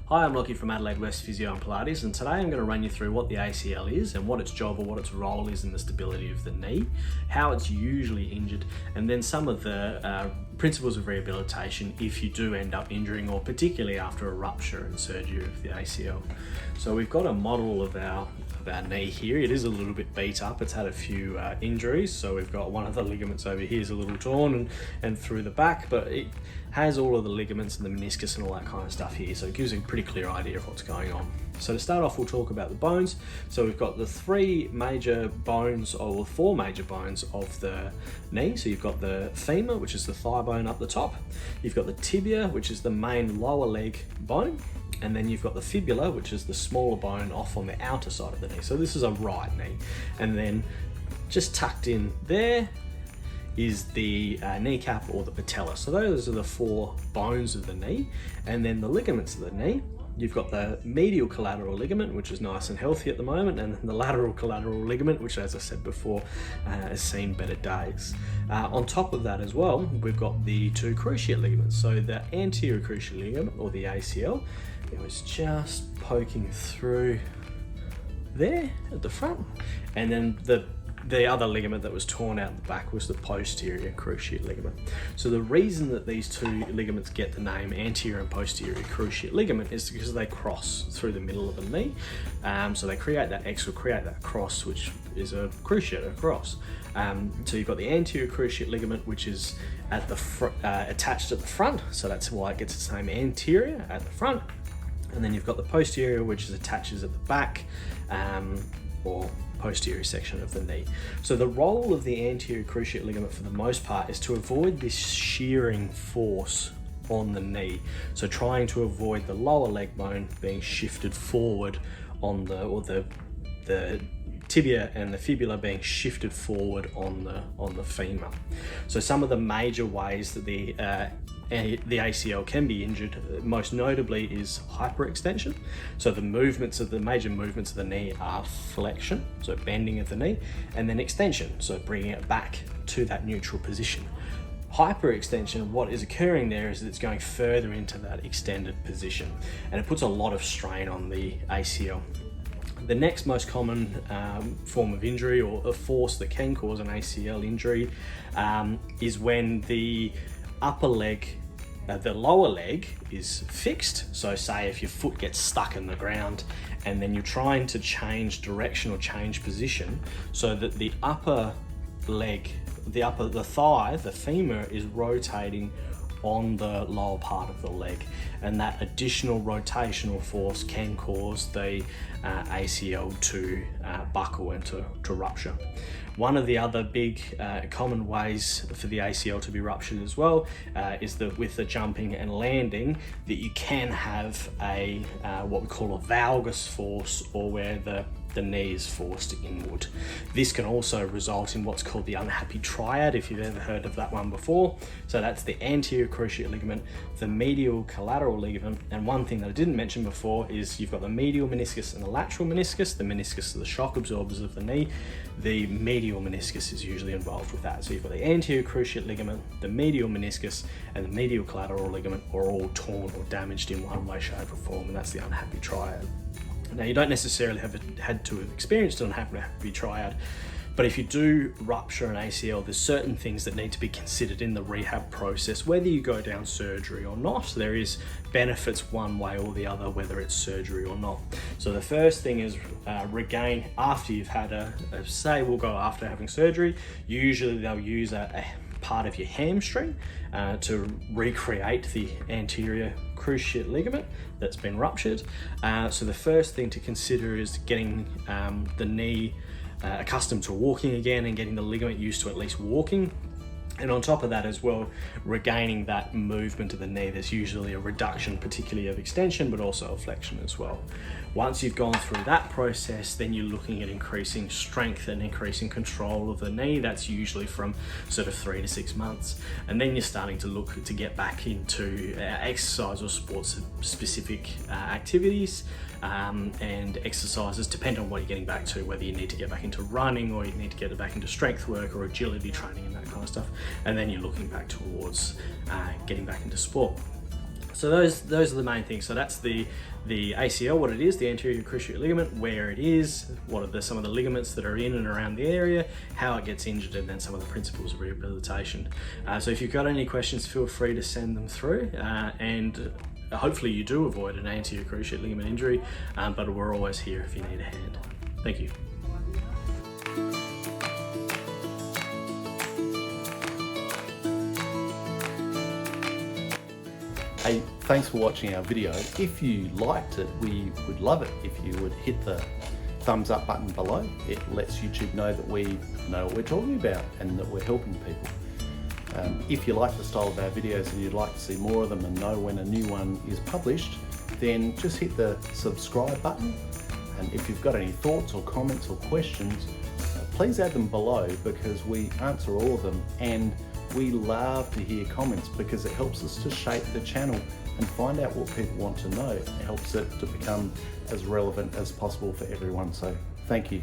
Hi, I'm Lachlan from Adelaide West Physio Pilates, and today I'm going to run you through what the ACL is and what its job or what its role is in the stability of the knee, how it's usually injured, and then some of the principles of rehabilitation if you do end up injuring, or particularly after a rupture and surgery of the ACL. So we've got a model of our knee here. It is a little bit beat up. It's had a few injuries. So we've got one of the ligaments over here is a little torn and through the back, but it has all of the ligaments and the meniscus and all that kind of stuff here. So it gives a pretty clear idea of what's going on. So to start off, we'll talk about the bones. So we've got the four major bones of the knee. So you've got the femur, which is the thigh bone up the top. You've got the tibia, which is the main lower leg bone. And then you've got the fibula, which is the smaller bone off on the outer side of the knee. So this is a right knee. And then just tucked in there is the kneecap or the patella. So those are the four bones of the knee. And then the ligaments of the knee, you've got the medial collateral ligament, which is nice and healthy at the moment, and the lateral collateral ligament, which, as I said before, has seen better days. On top of that as well, we've got the two cruciate ligaments. So the anterior cruciate ligament, or the ACL, it was just poking through there at the front, and then the other ligament that was torn out the back was the posterior cruciate ligament. So the reason that these two ligaments get the name anterior and posterior cruciate ligament is because they cross through the middle of the knee. So they create that X, or create that cross, which is a cruciate, a cross. So you've got the anterior cruciate ligament, which is at the attached at the front. So that's why it gets its name anterior, at the front. And then you've got the posterior, which attaches at the back, or posterior section of the knee. So the role of the anterior cruciate ligament for the most part is to avoid this shearing force on the knee. So trying to avoid the lower leg bone being shifted forward on the tibia and the fibula being shifted forward on the femur. So some of the major ways that the ACL can be injured, most notably, is hyperextension. So the major movements of the knee are flexion, so bending of the knee, and then extension, so bringing it back to that neutral position. Hyperextension, what is occurring there is that it's going further into that extended position, and it puts a lot of strain on the ACL. The next most common form of injury, or a force that can cause an ACL injury, is when the upper leg, the lower leg is fixed. So say if your foot gets stuck in the ground and then you're trying to change direction or change position, so that the upper leg, the thigh, the femur is rotating on the lower part of the leg, and that additional rotational force can cause the ACL to buckle and to rupture. One of the other big common ways for the ACL to be ruptured as well is that with the jumping and landing, that you can have a what we call a valgus force, or where the knee is forced inward. This can also result in what's called the unhappy triad, if you've ever heard of that one before. So that's the anterior cruciate ligament, the medial collateral ligament, and one thing that I didn't mention before is you've got the medial meniscus and the lateral meniscus. The meniscus are the shock absorbers of the knee. The medial meniscus is usually involved with that. So you've got the anterior cruciate ligament, the medial meniscus, and the medial collateral ligament are all torn or damaged in one way, shape, or form, and that's the unhappy triad. Now, you don't necessarily had to have experienced an unhappy triad, but if you do rupture an ACL, there's certain things that need to be considered in the rehab process, whether you go down surgery or not. There is benefits one way or the other, whether it's surgery or not. So the first thing is regain, after you've had say we'll go after having surgery, usually they'll use a part of your hamstring to recreate the anterior cruciate ligament that's been ruptured. So the first thing to consider is getting the knee accustomed to walking again, and getting the ligament used to at least walking. And on top of that as well, regaining that movement of the knee, there's usually a reduction, particularly of extension, but also of flexion as well. Once you've gone through that process, then you're looking at increasing strength and increasing control of the knee. That's usually from sort of 3 to 6 months. And then you're starting to look to get back into exercise or sports specific activities and exercises, depending on what you're getting back to, whether you need to get back into running or you need to get back into strength work or agility training and that kind of stuff. And then you're looking back towards getting back into sport. So those are the main things. So that's the ACL, what it is, the anterior cruciate ligament, where it is, what are some of the ligaments that are in and around the area, how it gets injured, and then some of the principles of rehabilitation. So if you've got any questions, feel free to send them through, and hopefully you do avoid an anterior cruciate ligament injury, but we're always here if you need a hand. Thank you. Hey, thanks for watching our video. If you liked it, we would love it if you would hit the thumbs up button below. It lets YouTube know that we know what we're talking about and that we're helping people. If you like the style of our videos and you'd like to see more of them and know when a new one is published, then just hit the subscribe button. And if you've got any thoughts or comments or questions, please add them below, because we answer all of them, and we love to hear comments because it helps us to shape the channel and find out what people want to know. It helps it to become as relevant as possible for everyone. So thank you.